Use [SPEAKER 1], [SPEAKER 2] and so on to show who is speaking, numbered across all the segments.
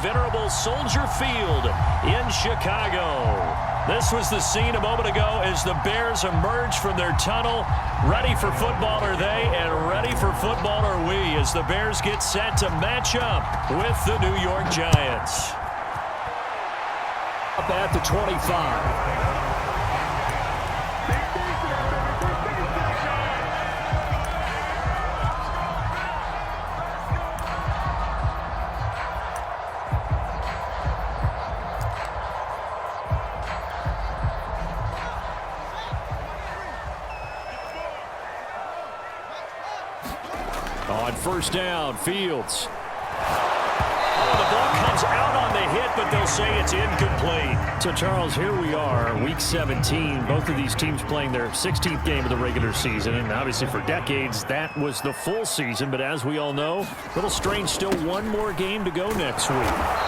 [SPEAKER 1] venerable Soldier Field in Chicago. This was the scene a moment ago as the Bears emerge from their tunnel. Ready for football are they, and ready for football are we as the Bears get set to match up with the New York Giants. Up at the 25. On first down, Fields. Oh, the ball comes out on the hit, but they'll say it's incomplete. So, Charles, here we are, Week 17. Both of these teams playing their 16th game of the regular season. And obviously for decades, that was the full season. But as we all know, a little strange, still one more game to go next week.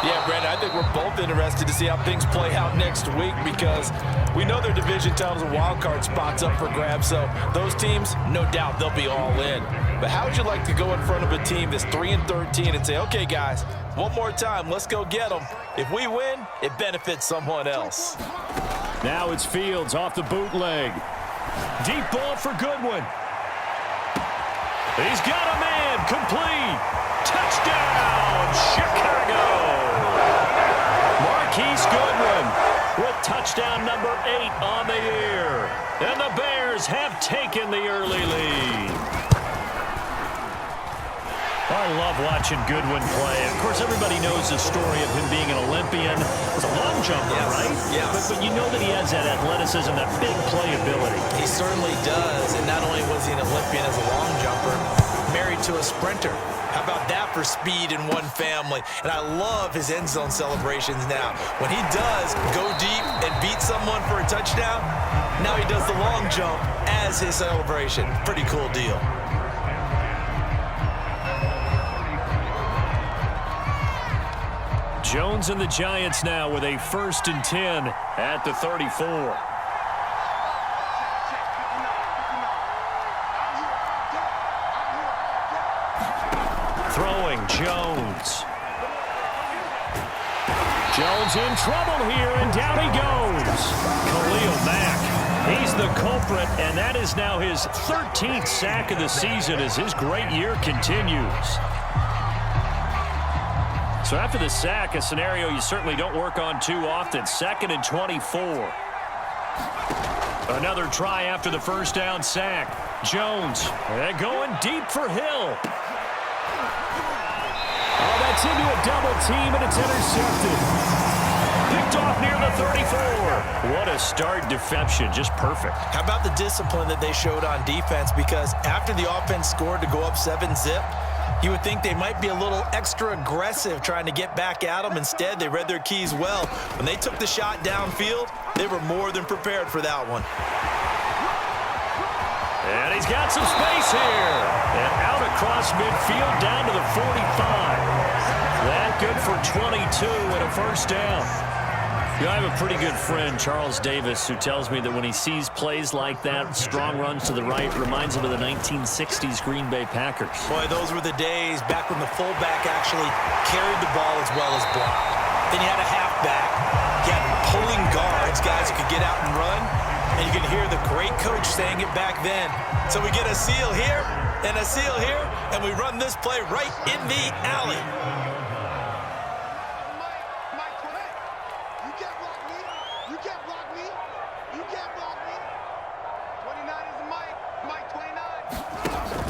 [SPEAKER 2] Yeah, Brandon, I think we're both interested to see how things play out next week because we know their division titles and wild card spots up for grabs. So those teams, no doubt, they'll be all in. But how would you like to go in front of a team that's 3-13 and say, okay, guys, one more time, let's go get them. If we win, it benefits someone else.
[SPEAKER 1] Now it's Fields off the bootleg. Deep ball for Goodwin. He's got a man, complete. Touchdown, Chicago. Marquise Goodwin with touchdown number 8 on the year. And the Bears have taken the early lead. I love watching Goodwin play. Of course, everybody knows the story of him being an Olympian. He's a long jumper, right?
[SPEAKER 2] Yes.
[SPEAKER 1] But you know that he has that athleticism, that big playability.
[SPEAKER 2] He certainly does. And not only was he an Olympian as a long jumper, married to a sprinter. How about that for speed in one family? And I love his end zone celebrations now. When he does go deep and beat someone for a touchdown, now he does the long jump as his celebration. Pretty cool deal.
[SPEAKER 1] Jones and the Giants now with a 1st and 10 at the 34. Throwing Jones. Jones in trouble here, and down he goes. Khalil Mack, he's the culprit, and that is now his 13th sack of the season as his great year continues. So after the sack, a scenario you certainly don't work on too often. 2nd and 24. Another try after the first down sack. Jones going deep for Hill. Oh, that's into a double team, and it's intercepted. Picked off near the 34. What a start, deception, just perfect.
[SPEAKER 2] How about the discipline that they showed on defense? Because after the offense scored to go up 7-zip, you would think they might be a little extra aggressive trying to get back at them. Instead, they read their keys well. When they took the shot downfield, they were more than prepared for that one.
[SPEAKER 1] And he's got some space here. And out across midfield down to the 45. That good for 22 and a first down. You know, I have a pretty good friend, Charles Davis, who tells me that when he sees plays like that, strong runs to the right, reminds him of the 1960s Green Bay Packers.
[SPEAKER 2] Boy, those were the days back when the fullback actually carried the ball as well as blocked. Then you had a halfback. You had pulling guards, guys who could get out and run. And you can hear the great coach saying it back then. So we get a seal here and a seal here, and we run this play right in the alley.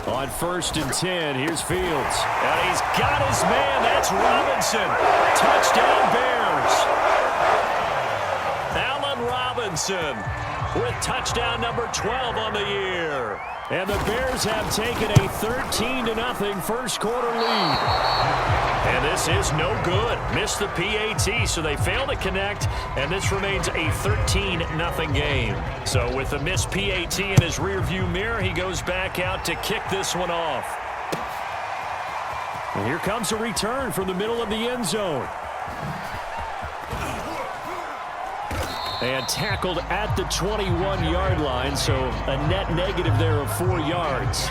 [SPEAKER 1] On 1st and 10, here's Fields. And he's got his man. That's Robinson. Touchdown, Bears. Allen Robinson with touchdown number 12 on the year. And the Bears have taken a 13-0 first quarter lead. And this is no good. Missed the PAT, so they fail to connect, and this remains a 13-0 game. So with the missed PAT in his rearview mirror, he goes back out to kick this one off. And here comes a return from the middle of the end zone. And tackled at the 21-yard line, so a net negative there of 4 yards.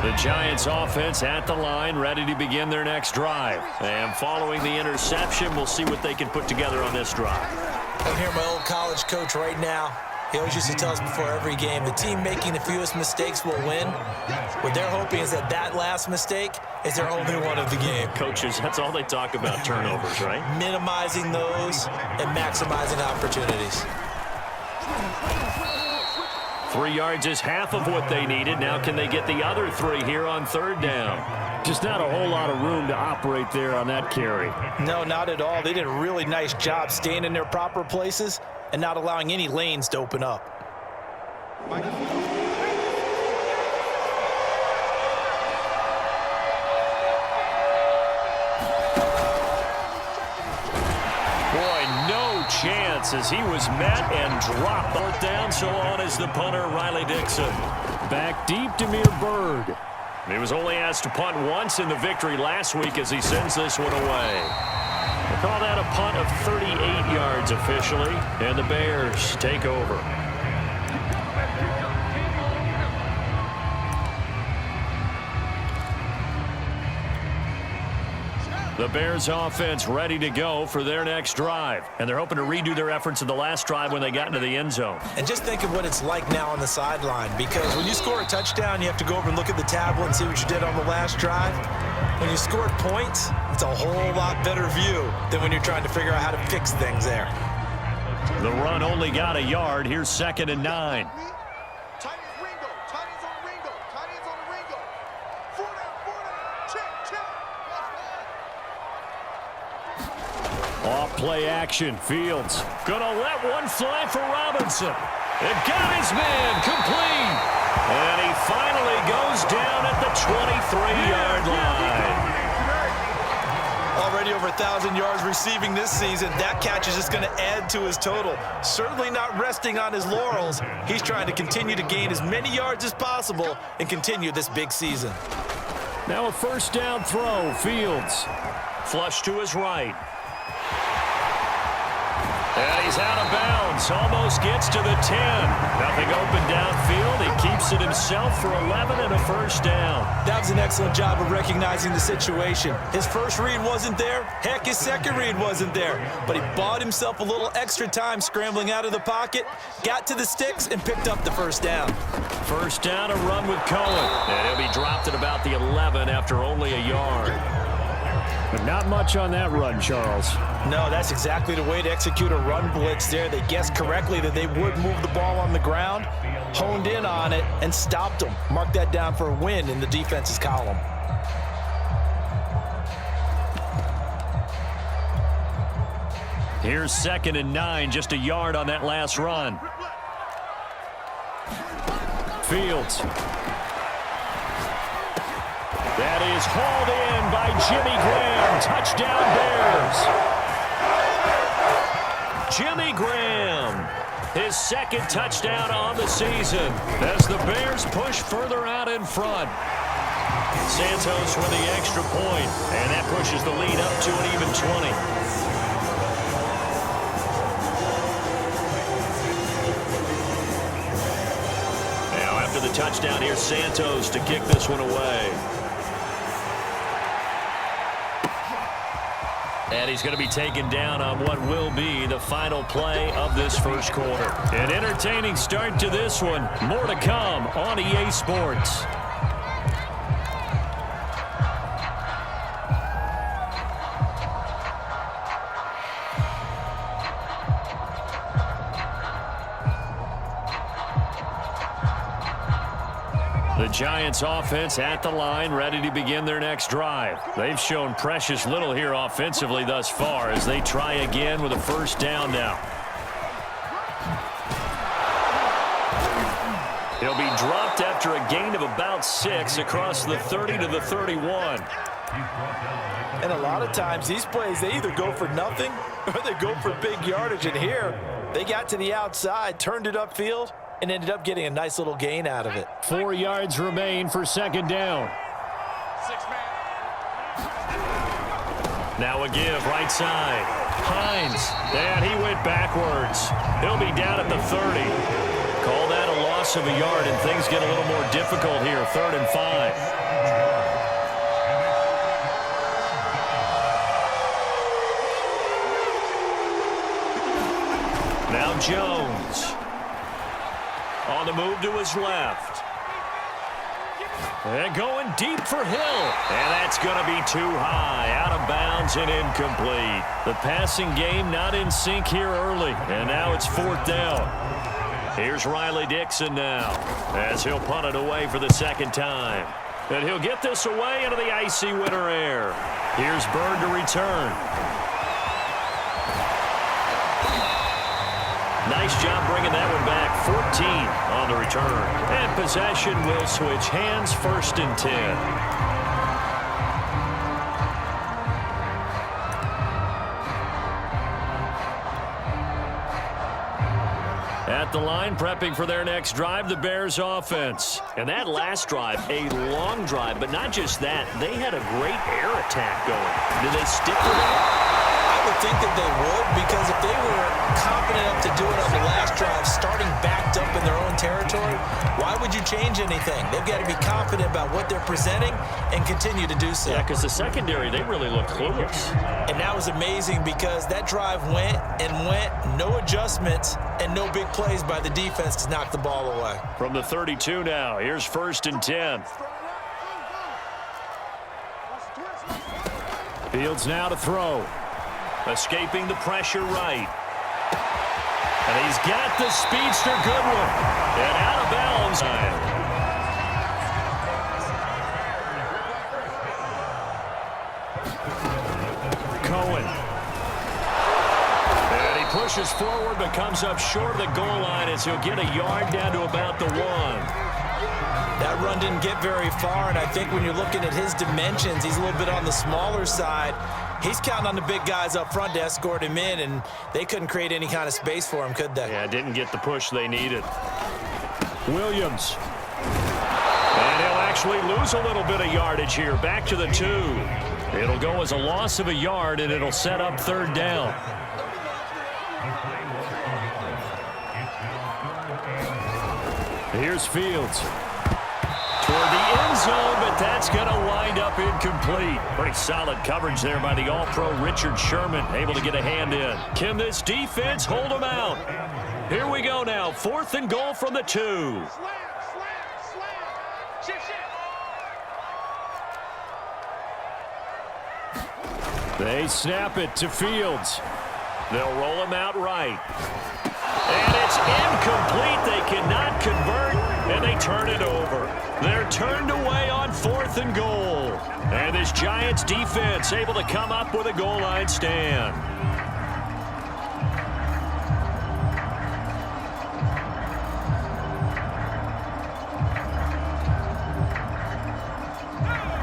[SPEAKER 1] The Giants offense at the line, ready to begin their next drive. And following the interception, we'll see what they can put together on this drive.
[SPEAKER 3] I'm here, my old college coach right now. He always used to tell us before every game, the team making the fewest mistakes will win. What they're hoping is that that last mistake is their only one of the game.
[SPEAKER 1] Coaches, that's all they talk about, turnovers, right?
[SPEAKER 3] Minimizing those and maximizing opportunities.
[SPEAKER 1] 3 yards is half of what they needed. Now can they get the other 3 here on third down? Just not a whole lot of room to operate there on that carry.
[SPEAKER 3] No, not at all. They did a really nice job staying in their proper places and not allowing any lanes to open up.
[SPEAKER 1] Boy, no chance as he was met and dropped. Fourth down, so on is the punter, Riley Dixon. Back deep, Demir Bird. He was only asked to punt once in the victory last week as he sends this one away. We'll call that a punt of 38 yards officially, and the Bears take over. The Bears offense ready to go for their next drive. And they're hoping to redo their efforts in the last drive when they got into the end zone.
[SPEAKER 3] And just think of what it's like now on the sideline, because when you score a touchdown, you have to go over and look at the tablet and see what you did on the last drive. When you scored points, it's a whole lot better view than when you're trying to figure out how to fix things there.
[SPEAKER 1] The run only got a yard. Here's 2nd and 9. Off play action. Fields gonna let one fly for Robinson. It got his man complete. And he finally goes down at the 23-yard line.
[SPEAKER 3] Already over 1,000 yards receiving this season. That catch is just going to add to his total. Certainly not resting on his laurels. He's trying to continue to gain as many yards as possible and continue this big season.
[SPEAKER 1] Now a first down throw. Fields. Flush to his right. And he's out of bounds. Almost gets to the 10. Nothing open downfield. He keeps it himself for 11 and a first down.
[SPEAKER 3] That was an excellent job of recognizing the situation. His first read wasn't there. Heck, his second read wasn't there. But he bought himself a little extra time scrambling out of the pocket, got to the sticks, and picked up the first down.
[SPEAKER 1] First down, a run with Cohen. And he'll be dropped at about the 11 after only a yard. But not much on that run, Charles.
[SPEAKER 3] No, that's exactly the way to execute a run blitz there. They guessed correctly that they would move the ball on the ground, honed in on it, and stopped them. Mark that down for a win in the defense's column.
[SPEAKER 1] Here's 2nd and 9, just a yard on that last run. Fields. That is hauled in by Jimmy Graham. Touchdown Bears. Jimmy Graham, his 2nd touchdown on the season as the Bears push further out in front. Santos with the extra point, and that pushes the lead up to an even 20. Now after the touchdown, here's Santos to kick this one away. And he's going to be taken down on what will be the final play of this first quarter. An entertaining start to this one. More to come on EA Sports. The Giants offense at the line, ready to begin their next drive. They've shown precious little here offensively thus far as they try again with a first down now. He'll be dropped after a gain of about 6 across the 30 to the 31.
[SPEAKER 3] And a lot of times these plays, they either go for nothing or they go for big yardage. And here, they got to the outside, turned it upfield, and ended up getting a nice little gain out of it.
[SPEAKER 1] 4 yards remain for 2nd down. Now a give, right side. Hines, and he went backwards. He'll be down at the 30. Call that a loss loss of a yard, and things get a little more difficult here. 3rd and 5. Now Jones. On the move to his left. And going deep for Hill. And that's going to be too high. Out of bounds and incomplete. The passing game not in sync here early. And now it's 4th down. Here's Riley Dixon now as he'll punt it away for the 2nd time. And he'll get this away into the icy winter air. Here's Bird to return. Nice job bringing that one back. 14 on the return. And possession will switch hands. 1st and 10. At the line, prepping for their next drive, the Bears offense. And that last drive, a long drive, but not just that. They had a great air attack going. Did they stick with it?
[SPEAKER 2] I would think that they would, because if they were confident enough to do it on the last drive, starting backed up in their own territory, why would you change anything? They've got to be confident about what they're presenting and continue to do so.
[SPEAKER 1] Yeah, because the secondary, they really looked clueless.
[SPEAKER 2] And that was amazing because that drive went and went, no adjustments, and no big plays by the defense to knock the ball away.
[SPEAKER 1] From the 32 now, here's 1st and 10. Fields now to throw. Escaping the pressure right. And he's got the speedster Goodwin. And out of bounds. Cohen. And he pushes forward but comes up short of the goal line as he'll get a yard down to about the 1.
[SPEAKER 2] That run didn't get very far, and I think when you're looking at his dimensions, he's a little bit on the smaller side. He's counting on the big guys up front to escort him in, and they couldn't create any kind of space for him, could they?
[SPEAKER 1] Yeah, didn't get the push they needed. Williams. And he'll actually lose a little bit of yardage here. Back to the 2. It'll go as a loss of a yard, and it'll set up 3rd down. Here's Fields. Toward the end zone, but that's going to wind up incomplete. Pretty solid coverage there by the All-Pro Richard Sherman, able to get a hand in. Can this defense hold them out? Here we go now, 4th and goal from the 2. They snap it to Fields. They'll roll him out right. And it's incomplete. They cannot convert, and they turn it over. They're turned away on 4th and goal. And this Giants defense able to come up with a goal line stand.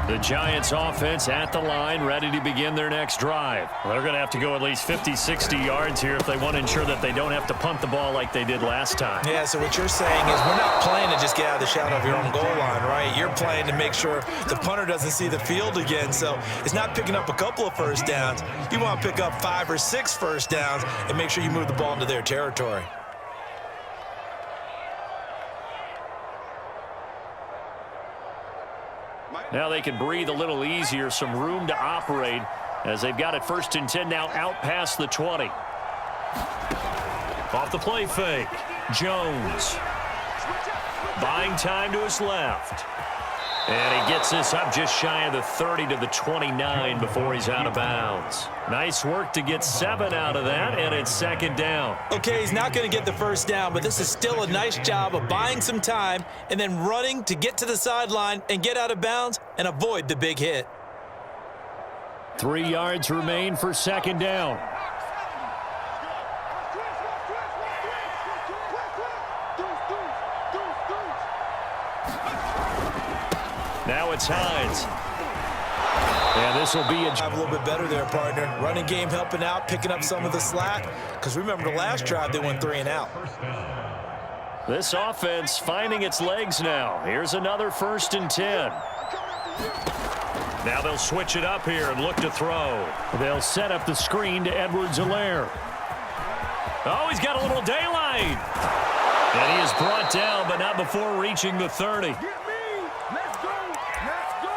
[SPEAKER 1] The Giants offense at the line, ready to begin their next drive. They're going to have to go at least 50, 60 yards here if they want to ensure that they don't have to punt the ball like they did last time.
[SPEAKER 2] Yeah, so what you're saying is we're not playing to just get out of the shadow of your own goal line, right? You're playing to make sure the punter doesn't see the field again. So it's not picking up a couple of first downs. You want to pick up 5 or 6 first downs and make sure you move the ball into their territory.
[SPEAKER 1] Now they can breathe a little easier, some room to operate as they've got it 1st and 10 now out past the 20. Off the play fake, Jones. Buying time to his left. And he gets this up just shy of the 30 to the 29 before he's out of bounds. Nice work to get 7 out of that, and it's 2nd down.
[SPEAKER 2] Okay, he's not going to get the first down, but this is still a nice job of buying some time and then running to get to the sideline and get out of bounds and avoid the big hit.
[SPEAKER 1] 3 yards remain for 2nd down. Now it's Hines. And this will be a
[SPEAKER 2] little bit better there, partner. Running game helping out, picking up some of the slack. Because remember the last drive, they went 3 and out.
[SPEAKER 1] This offense finding its legs now. Here's another 1st and 10. Now they'll switch it up here and look to throw. They'll set up the screen to Edwards-Helaire. Oh, he's got a little daylight. And he is brought down, but not before reaching the 30.
[SPEAKER 4] Get me. Let's go. Let's go.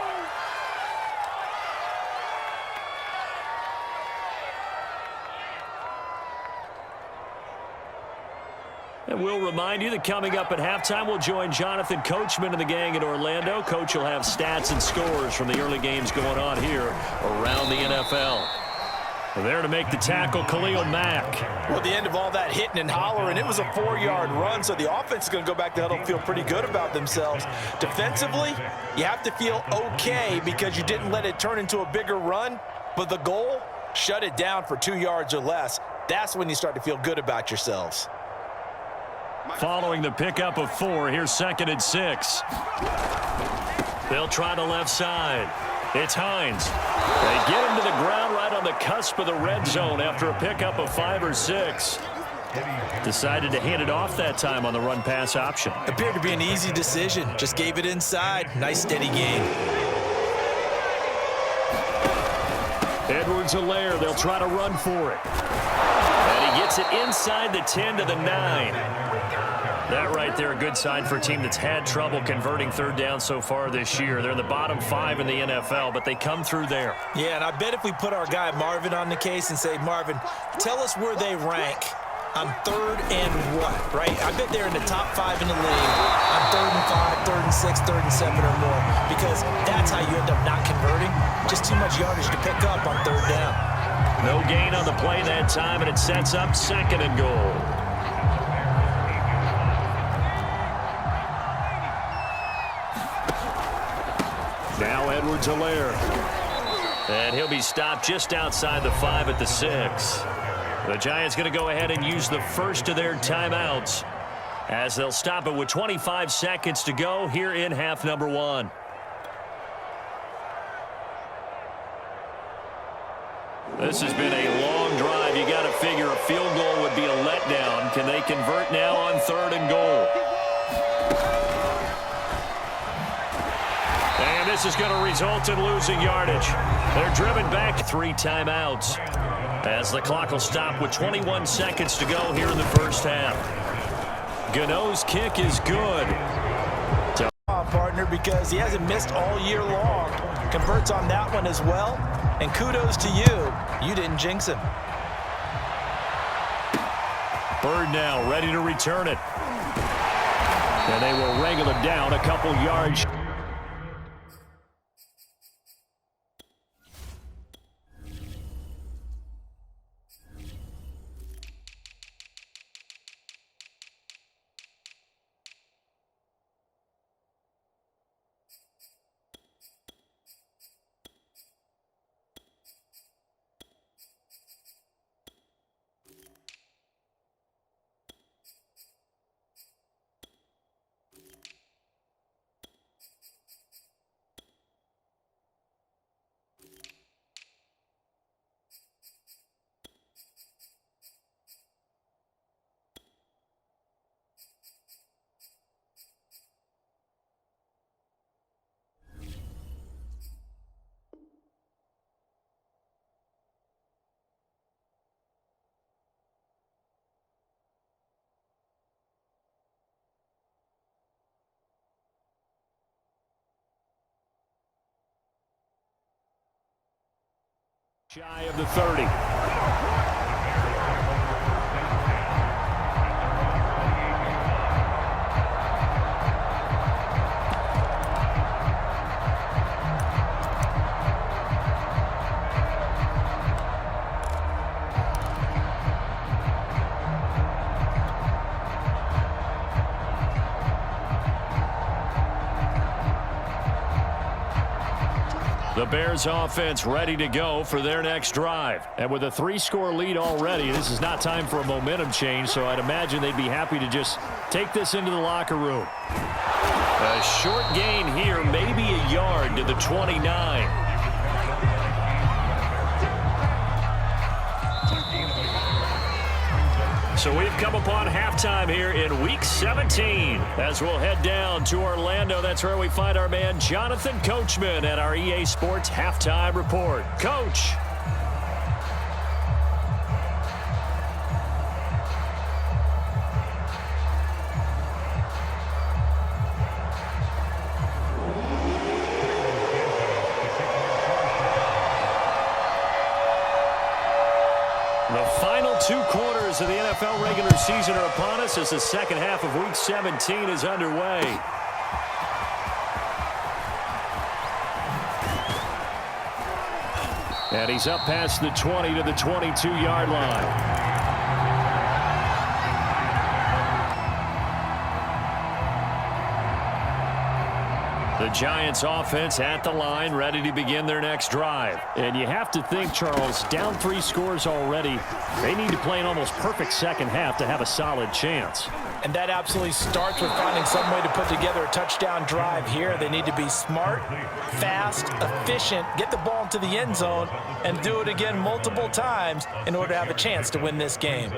[SPEAKER 1] And we'll remind you that coming up at halftime, we'll join Jonathan Coachman and the gang in Orlando. Coach will have stats and scores from the early games going on here around the NFL. There to make the tackle, Khalil Mack.
[SPEAKER 2] Well, at the end of all that hitting and hollering, it was a 4-yard run, so the offense is going to go back to huddle and feel pretty good about themselves. Defensively, you have to feel okay because you didn't let it turn into a bigger run, but the goal, shut it down for 2 yards or less. That's when you start to feel good about yourselves.
[SPEAKER 1] Following the pickup of 4, here's 2nd and 6. They'll try the left side. It's Hines. They get him to the ground right on the cusp of the red zone after a pickup of 5 or 6. Decided to hand it off that time on the run-pass option.
[SPEAKER 3] Appeared to be an easy decision. Just gave it inside. Nice steady gain.
[SPEAKER 1] Edwards-Helaire, they'll try to run for it. And he gets it inside the 10 to the 9. That right there, a good sign for a team that's had trouble converting 3rd down so far this year. They're in the bottom 5 in the NFL, but they come through there.
[SPEAKER 3] Yeah, and I bet if we put our guy Marvin on the case and say, Marvin, tell us where they rank on 3rd and what, right? I bet they're in the top 5 in the league on 3rd and 5, 3rd and 6, 3rd and 7 or more, because that's how you end up not converting. Just too much yardage to pick up on 3rd down.
[SPEAKER 1] No gain on the play that time, and it sets up 2nd and goal. Now Edwards-Helaire. And he'll be stopped just outside the 5 at the 6. The Giants going to go ahead and use the first of their timeouts as they'll stop it with 25 seconds to go here in half number 1. This has been a long drive. You got to figure a field goal would be a letdown. Can they convert now on 3rd and goal? And this is going to result in losing yardage. They're driven back 3 timeouts as the clock will stop with 21 seconds to go here in the first half. Gano's kick is good.
[SPEAKER 3] Partner, because he hasn't missed all year long. Converts on that one as well. And kudos to you. You didn't jinx him.
[SPEAKER 1] Bird now ready to return it. And they will wrangle him down a couple yards. Shy of the 30. The Bears offense ready to go for their next drive. And with a 3-score lead already, this is not time for a momentum change, so I'd imagine they'd be happy to just take this into the locker room. A short gain here, maybe a yard to the 29. So we've come upon halftime here in Week 17 as we'll head down to Orlando. That's where we find our man Jonathan Coachman at our EA Sports Halftime Report. Coach. 2 quarters of the NFL regular season are upon us as the second half of Week 17 is underway. And he's up past the 20 to the 22-yard line. The Giants offense at the line, ready to begin their next drive. And you have to think, Charles, down 3 scores already. They need to play an almost perfect second half to have a solid chance.
[SPEAKER 2] And that absolutely starts with finding some way to put together a touchdown drive here. They need to be smart, fast, efficient, get the ball into the end zone, and do it again multiple times in order to have a chance to win this game.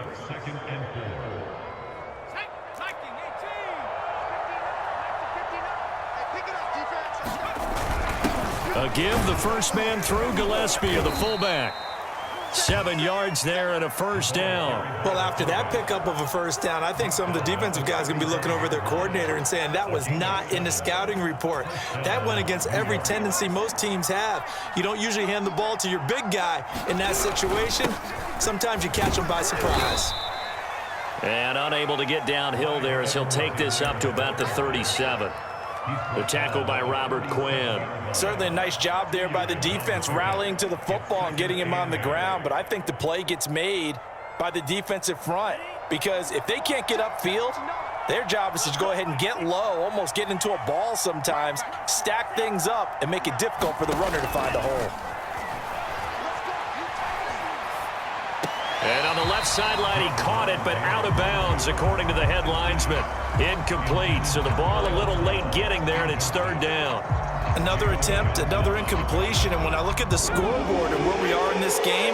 [SPEAKER 1] A give, the first man through, Gillespie of the fullback. 7 yards there and a first down.
[SPEAKER 3] Well, after that pickup of a first down, I think some of the defensive guys are going to be looking over their coordinator and saying that was not in the scouting report. That went against every tendency most teams have. You don't usually hand the ball to your big guy in that situation. Sometimes you catch them by surprise.
[SPEAKER 1] And unable to get downhill there as he'll take this up to about the 37. The tackle by Robert Quinn.
[SPEAKER 2] Certainly a nice job there by the defense rallying to the football and getting him on the ground, but I think the play gets made by the defensive front because if they can't get upfield, their job is to go ahead and get low, almost get into a ball sometimes, stack things up, and make it difficult for the runner to find a hole.
[SPEAKER 1] And on the left sideline, he caught it, but out of bounds, according to the head linesman. Incomplete, so the ball a little late getting there, and it's third down.
[SPEAKER 3] Another attempt, another incompletion, and when I look at the scoreboard and where we are in this game,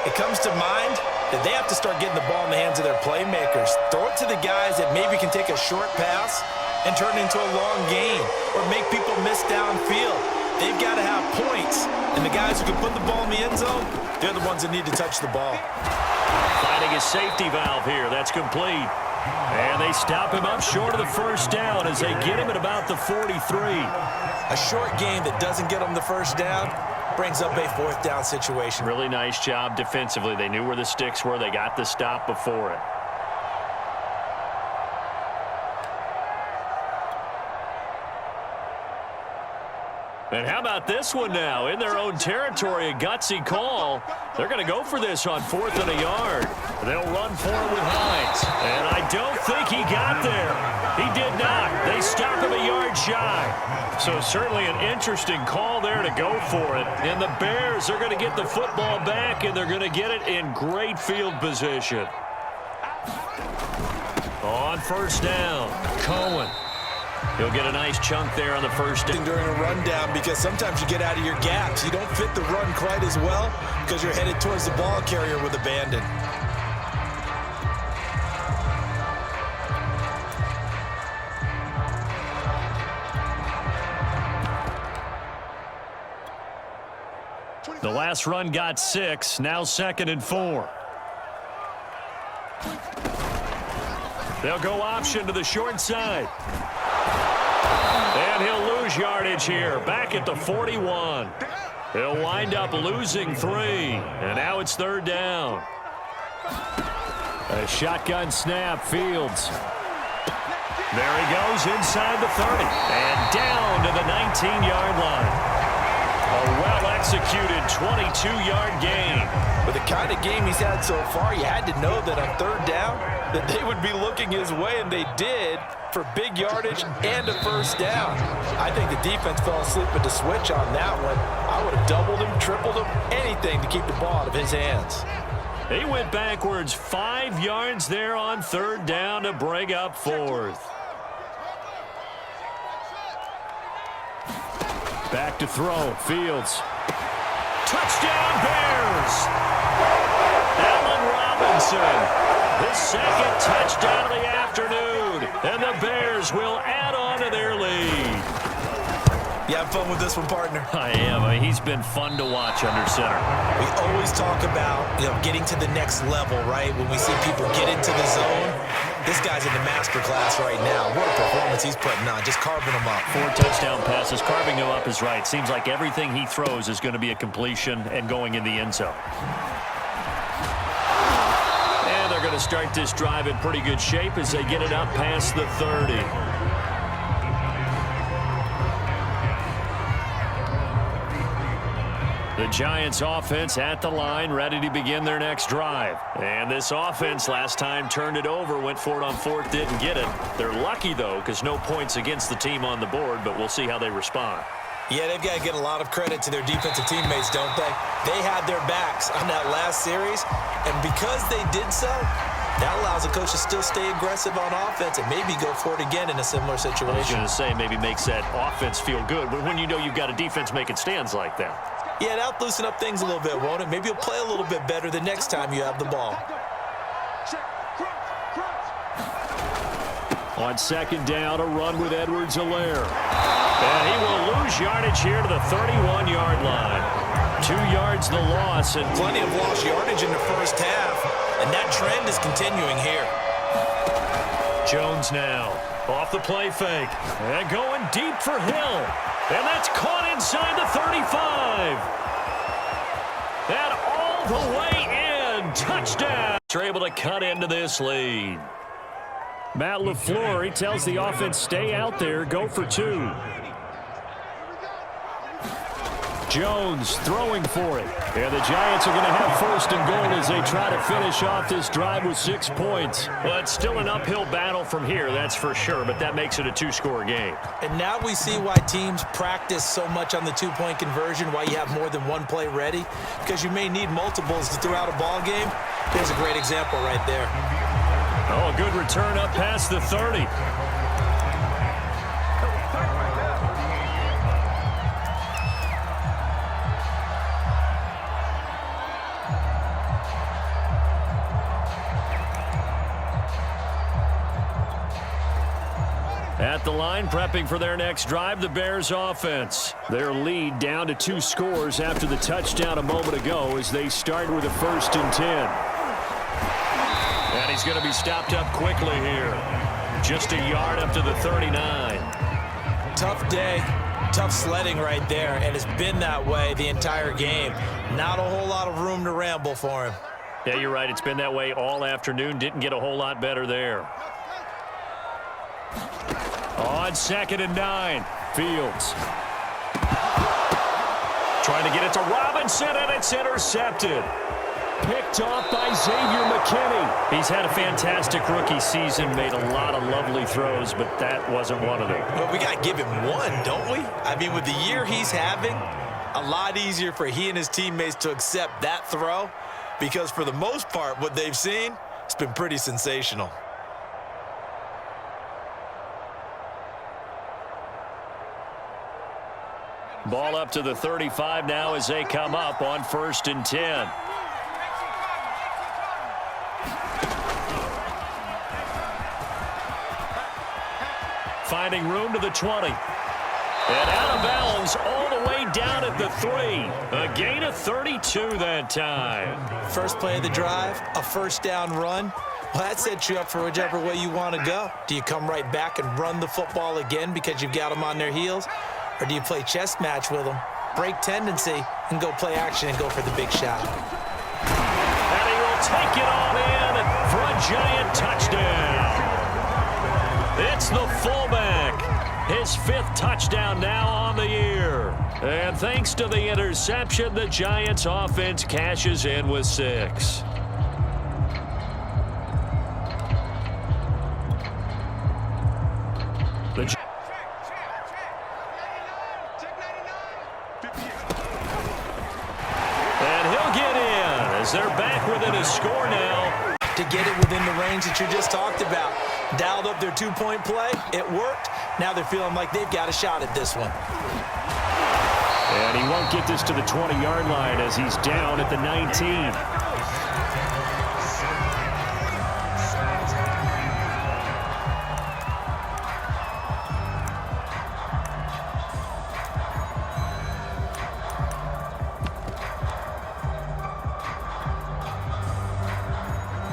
[SPEAKER 3] it comes to mind that they have to start getting the ball in the hands of their playmakers. Throw it to the guys that maybe can take a short pass and turn it into a long gain or make people miss downfield. They've got to have points, and the guys who can put the ball in the end zone, they're the ones that need to touch the ball.
[SPEAKER 1] Finding a safety valve here. That's complete. And they stop him up short of the first down as they get him at about the 43.
[SPEAKER 3] A short game that doesn't get them the first down brings up a fourth down situation.
[SPEAKER 1] Really nice job defensively. They knew where the sticks were. They got the stop before it. And how about this one now? In their own territory, a gutsy call. They're going to go for this on 4th and a yard. They'll run for it with Hines. And I don't think he got there. He did not. They stop him a yard shy. So certainly an interesting call there to go for it. And the Bears are going to get the football back, and they're going to get it in great field position. On first down, Cohen. He'll get a nice chunk there on the first down.
[SPEAKER 3] During a rundown, because sometimes you get out of your gaps. You don't fit the run quite as well because you're headed towards the ball carrier with abandon.
[SPEAKER 1] The last run got 6, now 2nd and 4. They'll go option to the short side. And he'll lose yardage here, back at the 41. He'll wind up losing 3, and now it's 3rd down. A shotgun snap, Fields. There he goes inside the 30, and down to the 19-yard line. A well-executed 22-yard gain.
[SPEAKER 3] With the kind of game he's had so far, you had to know that on 3rd down that they would be looking his way, and they did, for big yardage and a first down. I think the defense fell asleep at the switch on that one. I would have doubled him, tripled him, anything to keep the ball out of his hands.
[SPEAKER 1] He went backwards 5 yards there on 3rd down to bring up 4th. Back to throw, Fields. Touchdown, Bears! Allen Robinson, his 2nd touchdown of the afternoon, and the Bears will add on to their lead.
[SPEAKER 3] You have fun with this one, partner?
[SPEAKER 1] I am. I mean, he's been fun to watch under center.
[SPEAKER 3] We always talk about, getting to the next level, right? When we see people get into the zone, this guy's in the master class right now. What a performance he's putting on, just carving them up.
[SPEAKER 1] 4 touchdown passes. Carving him up is right. Seems like everything he throws is going to be a completion and going in the end zone. going to start this drive in pretty good shape as they get it up past the 30. The Giants offense at the line, ready to begin their next drive. And this offense last time turned it over, went for it on fourth, didn't get it. They're lucky, though, because no points against the team on the board, but we'll see how they respond.
[SPEAKER 3] Yeah, they've got to get a lot of credit to their defensive teammates, don't they? They had their backs on that last series, and because they did so, that allows the coach to still stay aggressive on offense and maybe go for it again in a similar situation.
[SPEAKER 1] I was going to say, maybe makes that offense feel good, but when you know you've got a defense making stands like that.
[SPEAKER 3] Yeah, that'll loosen up things a little bit, won't it? Maybe you'll play a little bit better the next time you have the ball.
[SPEAKER 1] On second down, a run with Edwards-Helaire. And he will lose yardage here to the 31-yard line. 2 yards the loss. And
[SPEAKER 3] plenty of lost yardage in the first half, and that trend is continuing here.
[SPEAKER 1] Jones now off the play fake. And going deep for Hill. And that's caught inside the 35. And all the way in. Touchdown. They're able to cut into this lead. Matt LaFleur, he tells the offense, stay out there, go for 2. Jones throwing for it. And the Giants are going to have first and goal as they try to finish off this drive with 6 points. Well, it's still an uphill battle from here, that's for sure, but that makes it a 2-score game.
[SPEAKER 3] And now we see why teams practice so much on the 2-point conversion, why you have more than one play ready, because you may need multiples throughout a ball game. Here's a great example right there.
[SPEAKER 1] Oh, a good return up past the 30. At the line, prepping for their next drive, the Bears offense. Their lead down to 2 scores after the touchdown a moment ago as they start with a 1st and 10. And he's going to be stopped up quickly here. Just a yard up to the 39.
[SPEAKER 3] Tough day, tough sledding right there, and it's been that way the entire game. Not a whole lot of room to ramble for him.
[SPEAKER 1] Yeah, you're right. It's been that way all afternoon. Didn't get a whole lot better there. On 2nd and 9, Fields. Trying to get it to Robinson, and it's intercepted. Picked off by Xavier McKinney. He's had a fantastic rookie season, made a lot of lovely throws, but that wasn't one of them.
[SPEAKER 3] Well, we got to give him one, don't we? I mean, with the year he's having, a lot easier for he and his teammates to accept that throw because for the most part, what they've seen, it's been pretty sensational.
[SPEAKER 1] Ball up to the 35 now as they come up on 1st and 10. Finding room to the 20. And out of bounds all the way down at the 3. A gain of 32 that time.
[SPEAKER 3] First play of the drive, a 1st down run. Well, that sets you up for whichever way you want to go. Do you come right back and run the football again because you've got them on their heels? Or do you play chess match with them, break tendency, and go play action and go for the big shot?
[SPEAKER 1] And he will take it on in for a giant touchdown. It's the fullback. His 5th touchdown now on the year. And thanks to the interception, the Giants offense cashes in with 6. They're back within a score now.
[SPEAKER 3] To get it within the range that you just talked about. Dialed up their 2-point play. It worked. Now they're feeling like they've got a shot at this one.
[SPEAKER 1] And he won't get this to the 20-yard line as he's down at the 19.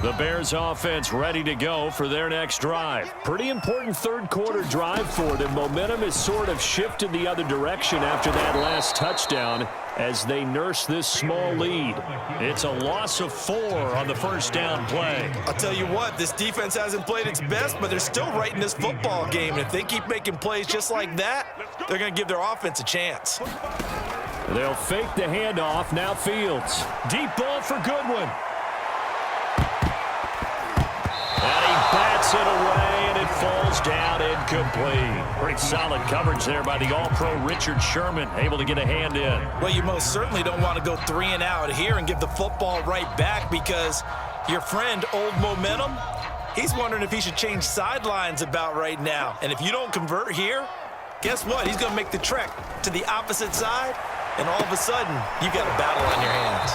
[SPEAKER 1] The Bears offense ready to go for their next drive. Pretty important third quarter drive for them. Momentum has sort of shifted the other direction after that last touchdown as they nurse this small lead. It's a loss of 4 on the first down play.
[SPEAKER 3] I'll tell you what, this defense hasn't played its best, but they're still right in this football game. And if they keep making plays just like that, they're going to give their offense a chance.
[SPEAKER 1] They'll fake the handoff. Now Fields. Deep ball for Goodwin. And he bats it away, and it falls down incomplete. Pretty solid coverage there by the All-Pro Richard Sherman, able to get a hand in.
[SPEAKER 3] Well, you most certainly don't want to go 3 and out here and give the football right back because your friend, Old Momentum, he's wondering if he should change sidelines about right now. And if you don't convert here, guess what? He's going to make the trek to the opposite side, and all of a sudden, you've got a battle on your hands.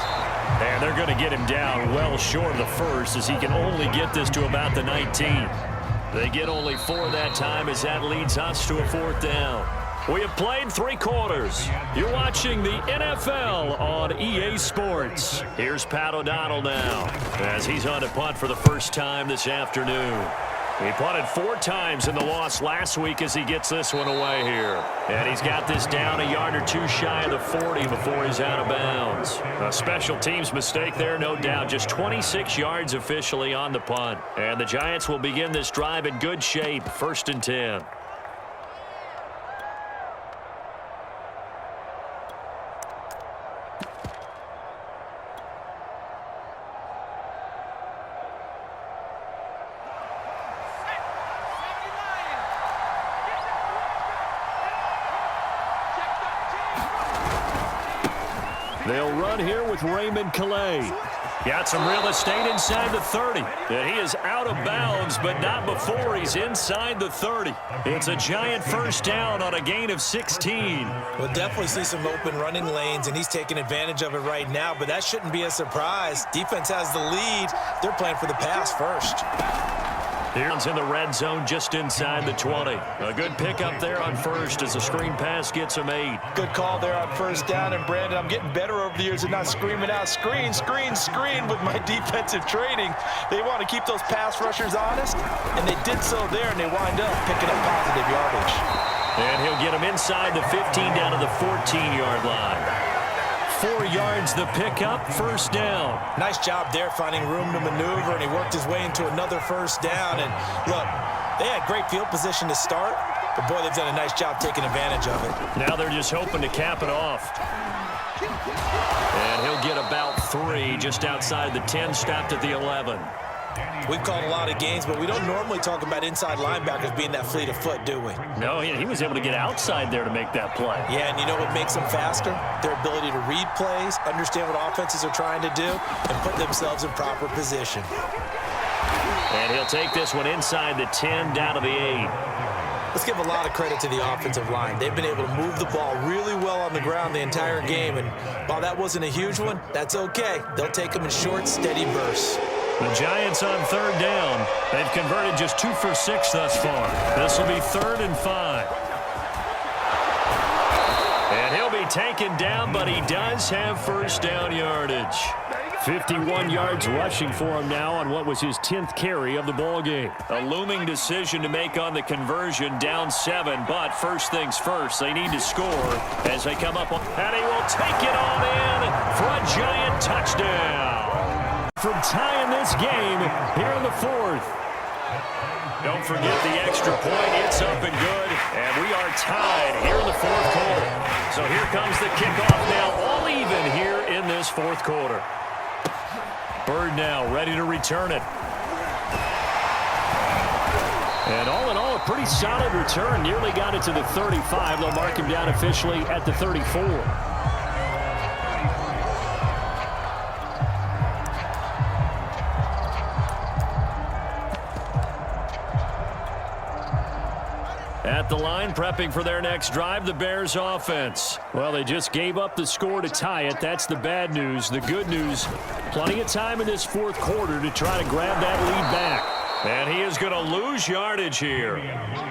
[SPEAKER 1] And they're going to get him down well short of the first as he can only get this to about the 19. They get only 4 that time as that leads us to a 4th down. We have played 3 quarters. You're watching the NFL on EA Sports. Here's Pat O'Donnell now as he's on to punt for the first time this afternoon. He punted 4 times in the loss last week as he gets this one away here. And he's got this down a yard or 2 shy of the 40 before he's out of bounds. A special teams mistake there, no doubt. Just 26 yards officially on the punt. And the Giants will begin this drive in good shape, 1st and 10. They'll run here with Raymond Calais. Got some real estate inside the 30. And he is out of bounds, but not before he's inside the 30. It's a Giant first down on a gain of 16.
[SPEAKER 3] We'll definitely see some open running lanes, and he's taking advantage of it right now, but that shouldn't be a surprise. Defense has the lead. They're playing for the pass first.
[SPEAKER 1] Here's in the red zone just inside the 20. A good pickup there on first as the screen pass gets him 8.
[SPEAKER 3] Good call there on first down. And, Brandon, I'm getting better over the years and not screaming out, screen, screen, screen with my defensive training. They want to keep those pass rushers honest, and they did so there, and they wind up picking up positive yardage.
[SPEAKER 1] And he'll get him inside the 15 down to the 14-yard line. 4 yards the pickup, first down.
[SPEAKER 3] Nice job there finding room to maneuver, and he worked his way into another first down. And look, they had great field position to start, but boy, they've done a nice job taking advantage of it.
[SPEAKER 1] Now they're just hoping to cap it off. And he'll get about 3 just outside the 10, stopped at the 11.
[SPEAKER 3] We've called a lot of games, but we don't normally talk about inside linebackers being that fleet of foot, do we?
[SPEAKER 1] No, he was able to get outside there to make that play.
[SPEAKER 3] Yeah, and you know what makes them faster? Their ability to read plays, understand what offenses are trying to do, and put themselves in proper position.
[SPEAKER 1] And he'll take this one inside the 10, down to the 8.
[SPEAKER 3] Let's give a lot of credit to the offensive line. They've been able to move the ball really well on the ground the entire game, and while that wasn't a huge one, that's okay. They'll take them in short, steady bursts.
[SPEAKER 1] The Giants on 3rd down. They've converted just 2 for 6 thus far. This will be 3rd and 5. And he'll be taken down, but he does have first down yardage. 51 yards rushing for him now on what was his 10th carry of the ballgame. A looming decision to make on the conversion, down 7, but first things first, they need to score as they come up. And he will take it on in for a Giant touchdown. From tying this game here in the 4th. Don't forget the extra point. It's up and good. And we are tied here in the 4th quarter. So here comes the kickoff now, all even here in this 4th quarter. Bird now ready to return it. And all in all, a pretty solid return. Nearly got it to the 35. They'll mark him down officially at the 34. At the line, prepping for their next drive, the Bears offense. Well, they just gave up the score to tie it. That's the bad news. The good news, plenty of time in this 4th quarter to try to grab that lead back. And he is going to lose yardage here.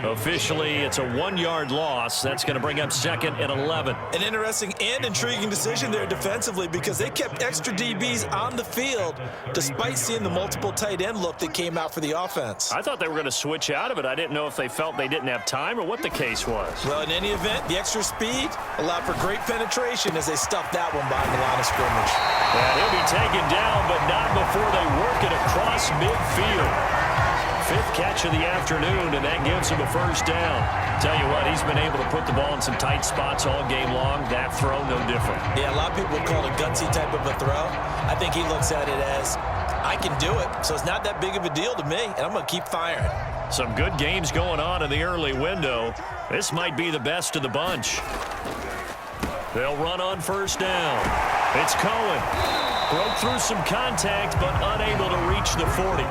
[SPEAKER 1] Officially, it's a 1-yard loss. That's going to bring up 2nd and 11.
[SPEAKER 3] An interesting and intriguing decision there defensively because they kept extra DBs on the field despite seeing the multiple tight end look that came out for the offense.
[SPEAKER 1] I thought they were going to switch out of it. I didn't know if they felt they didn't have time or what the case was.
[SPEAKER 3] Well, in any event, the extra speed allowed for great penetration as they stuffed that one behind the line of scrimmage.
[SPEAKER 1] And he'll be taken down, but not before they work it across midfield. 5th catch of the afternoon, and that gives him a first down. Tell you what, he's been able to put the ball in some tight spots all game long. That throw, no different.
[SPEAKER 3] Yeah, a lot of people call it a gutsy type of a throw. I think he looks at it as, I can do it, so it's not that big of a deal to me, and I'm going to keep firing.
[SPEAKER 1] Some good games going on in the early window. This might be the best of the bunch. They'll run on first down. It's Cohen. Broke through some contact, but unable to reach the 40.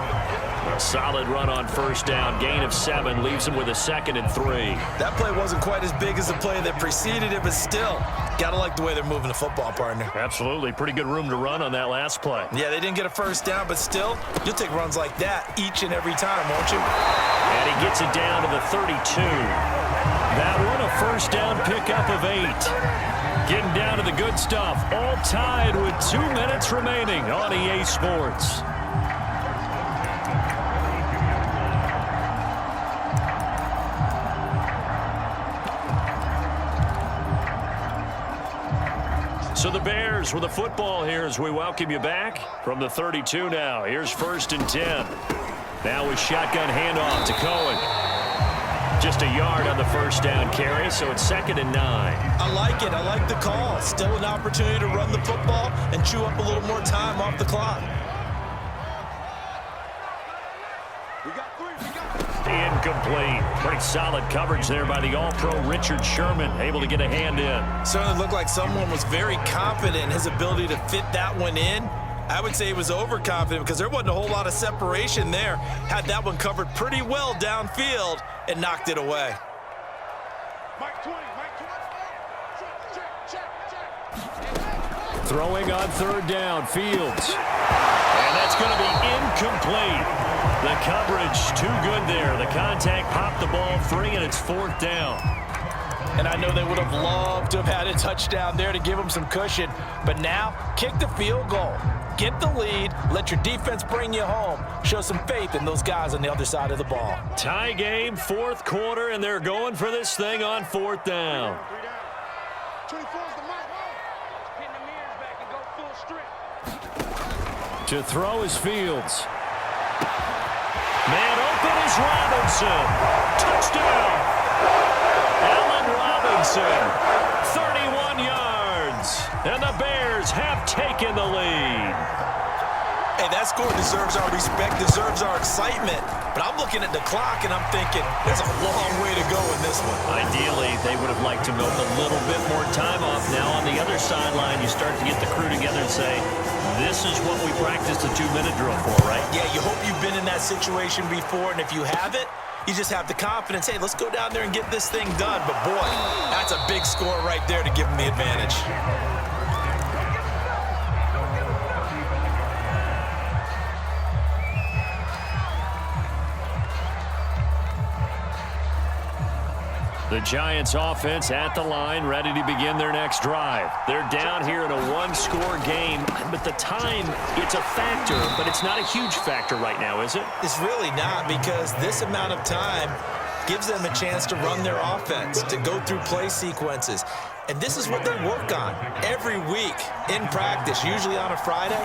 [SPEAKER 1] A solid run on first down. Gain of 7 leaves him with a 2nd and 3.
[SPEAKER 3] That play wasn't quite as big as the play that preceded it, but still, got to like the way they're moving the football, partner.
[SPEAKER 1] Absolutely. Pretty good room to run on that last play.
[SPEAKER 3] Yeah, they didn't get a first down, but still, you'll take runs like that each and every time, won't you?
[SPEAKER 1] And he gets it down to the 32. That one a first down pickup of 8. Getting down to the good stuff. All tied with 2 minutes remaining on EA Sports. So the Bears with the football here as we welcome you back from the 32 now. Here's 1st and 10. Now with shotgun handoff to Cohen. Just a yard on the first down carry, so it's 2nd and 9.
[SPEAKER 3] I like it. I like the call. Still an opportunity to run the football and chew up a little more time off the clock.
[SPEAKER 1] Incomplete. Pretty solid coverage there by the All-Pro Richard Sherman. Able to get a hand in.
[SPEAKER 3] Certainly looked like someone was very confident in his ability to fit that one in. I would say he was overconfident because there wasn't a whole lot of separation there. Had that one covered pretty well downfield and knocked it away.
[SPEAKER 4] Mike 20, Mike 20. Check.
[SPEAKER 1] Throwing on 3rd down, Fields. And that's going to be incomplete. The coverage too good there. The contact popped the ball free, and it's 4th down.
[SPEAKER 3] And I know they would have loved to have had a touchdown there to give them some cushion. But now, kick the field goal. Get the lead. Let your defense bring you home. Show some faith in those guys on the other side of the ball.
[SPEAKER 1] Tie game, 4th quarter, and they're going for this thing on 4th down.
[SPEAKER 4] 24's the mark. Pin the mirrors back and go full strip.
[SPEAKER 1] To throw is Fields. Man open is Robinson. Touchdown. Allen Robinson, 31 yards. And the Bears have taken the lead.
[SPEAKER 3] Hey, that score deserves our respect, deserves our excitement. But I'm looking at the clock, and I'm thinking there's a long way to go in this one.
[SPEAKER 1] Ideally, they would have liked to milk a little bit more time off. Now on the other sideline, you start to get the crew together and say, this is what we practiced a 2-minute drill for, right?
[SPEAKER 3] Yeah, you hope you've been in that situation before, and if you haven't, you just have the confidence, hey, let's go down there and get this thing done. But, boy, that's a big score right there to give them the advantage.
[SPEAKER 1] The Giants offense at the line, ready to begin their next drive. They're down here in a 1-score game, but the time, it's a factor, but it's not a huge factor right now, is it?
[SPEAKER 3] It's really not, because this amount of time gives them a chance to run their offense, to go through play sequences. And this is what they work on every week in practice, usually on a Friday.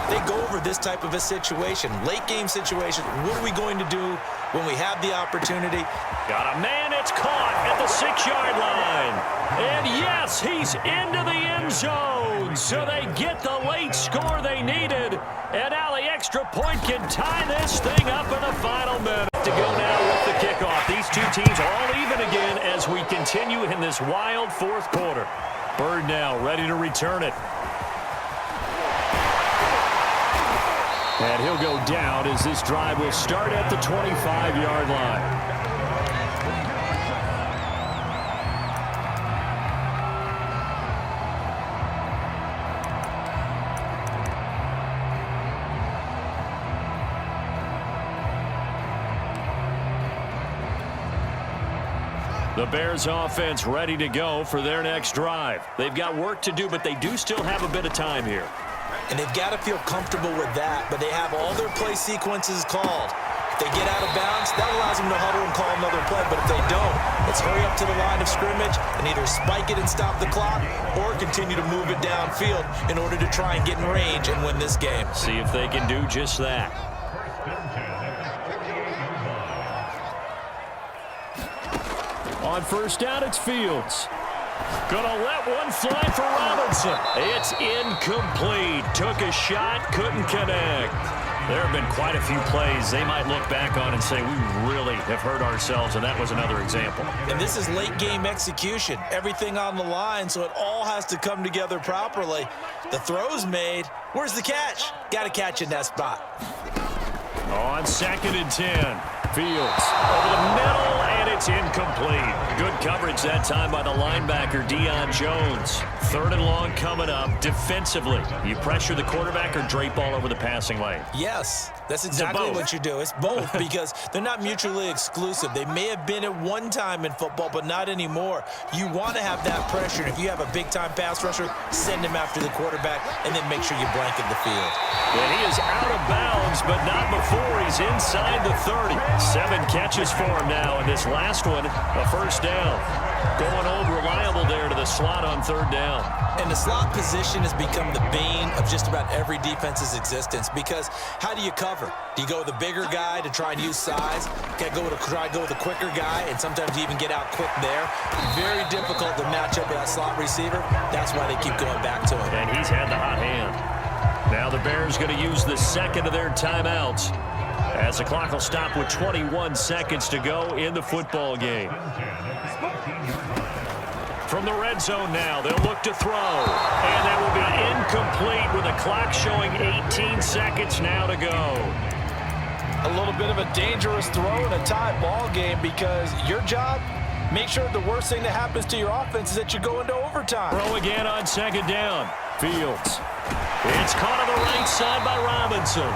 [SPEAKER 3] They go over this type of a situation, late game situation. What are we going to do when we have the opportunity?
[SPEAKER 1] Got a man, it's caught at the 6-yard line. And yes, he's into the end zone. So they get the late score they needed. And now the extra point can tie this thing up in the final minute. To go now with the kickoff. These two teams are all even again as we continue in this wild 4th quarter. Bird now ready to return it. And he'll go down as this drive will start at the 25-yard line. The Bears offense ready to go for their next drive. They've got work to do, but they do still have a bit of time here.
[SPEAKER 3] And they've got to feel comfortable with that, but they have all their play sequences called. If they get out of bounds, that allows them to huddle and call another play, but if they don't, let's hurry up to the line of scrimmage and either spike it and stop the clock or continue to move it downfield in order to try and get in range and win this game.
[SPEAKER 1] See if they can do just that. On first down, it's Fields. Gonna let one fly for Robinson. It's incomplete. Took a shot, couldn't connect. There have been quite a few plays they might look back on and say, we really have hurt ourselves, and that was another example.
[SPEAKER 3] And this is late game execution. Everything on the line, so it all has to come together properly. The throw's made. Where's the catch? Got to catch in that spot.
[SPEAKER 1] On 2nd and 10. Fields over the middle, and it's incomplete. Good coverage that time by the linebacker, Deion Jones. 3rd and long coming up. Defensively, you pressure the quarterback or drape all over the passing lane?
[SPEAKER 3] Yes, that's exactly what you do. It's both because they're not mutually exclusive. They may have been at one time in football, but not anymore. You want to have that pressure. And if you have a big-time pass rusher, send him after the quarterback, and then make sure you blanket the field.
[SPEAKER 1] And he is out of bounds, but not before he's inside the 30. 7 catches for him now, and this last one, a first down. Going old reliable there to the slot on 3rd down.
[SPEAKER 3] And the slot position has become the bane of just about every defense's existence because how do you cover? Do you go with the bigger guy to try and use size? Try to go with the quicker guy, and sometimes you even get out quick there. Very difficult to match up with that slot receiver. That's why they keep going back to him.
[SPEAKER 1] And he's had the hot hand. Now the Bears going to use the second of their timeouts as the clock will stop with 21 seconds to go in the football game. From the red zone now, they'll look to throw. And that will be incomplete with the clock showing 18 seconds now to go.
[SPEAKER 2] A little bit of a dangerous throw in a tie ball game because your job, make sure the worst thing that happens to your offense is that you go into overtime.
[SPEAKER 1] Throw again on 2nd down. Fields. It's caught on the right side by Robinson.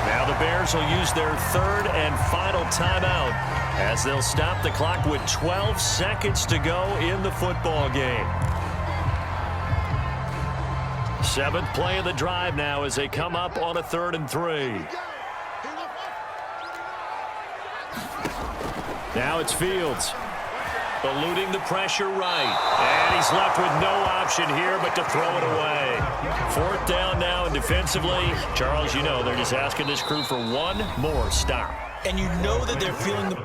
[SPEAKER 1] Now the Bears will use their 3rd and final timeout as they'll stop the clock with 12 seconds to go in the football game. 7th play of the drive now as they come up on a 3rd and 3. Now it's Fields. Eluding the pressure right. And he's left with no option here but to throw it away. 4th down now, and defensively, Charles, you know, they're just asking this crew for one more stop.
[SPEAKER 3] And you know that they're feeling the...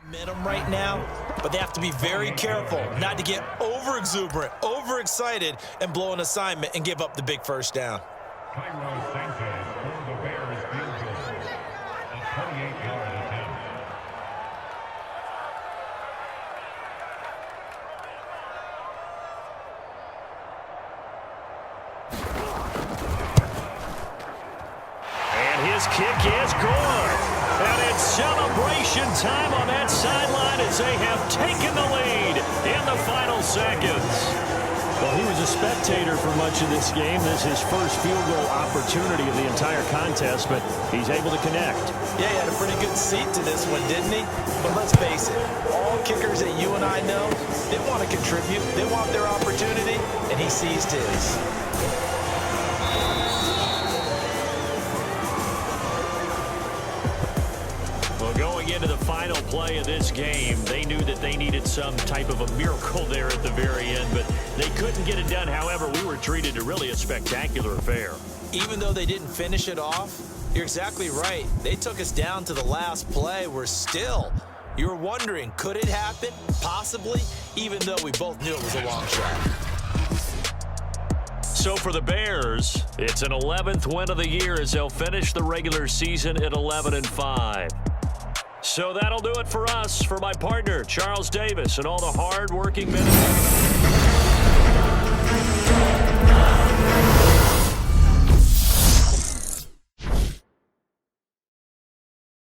[SPEAKER 3] momentum right now, but they have to be very careful not to get over-exuberant, overexcited, and blow an assignment and give up the big first down.
[SPEAKER 1] And his kick is good. And it's celebration time on that sideline as they have taken the lead in the final seconds. Well, he was a spectator for much of this game. This is his first field goal opportunity of the entire contest, but he's able to connect.
[SPEAKER 3] Yeah, he had a pretty good seat to this one, didn't he? But let's face it, all kickers that you and I know, they want to contribute. They want their opportunity, and he seized his.
[SPEAKER 1] Going into the final play of this game, they knew that they needed some type of a miracle there at the very end, but they couldn't get it done. However, we were treated to really a spectacular affair.
[SPEAKER 3] Even though they didn't finish it off, you're exactly right. They took us down to the last play. We're still, you were wondering, could it happen? Possibly, even though we both knew it was a long shot.
[SPEAKER 1] So for the Bears, it's an 11th win of the year as they'll finish the regular season at 11-5. So that'll do it for us. For my partner, Charles Davis, and all the hard-working men and women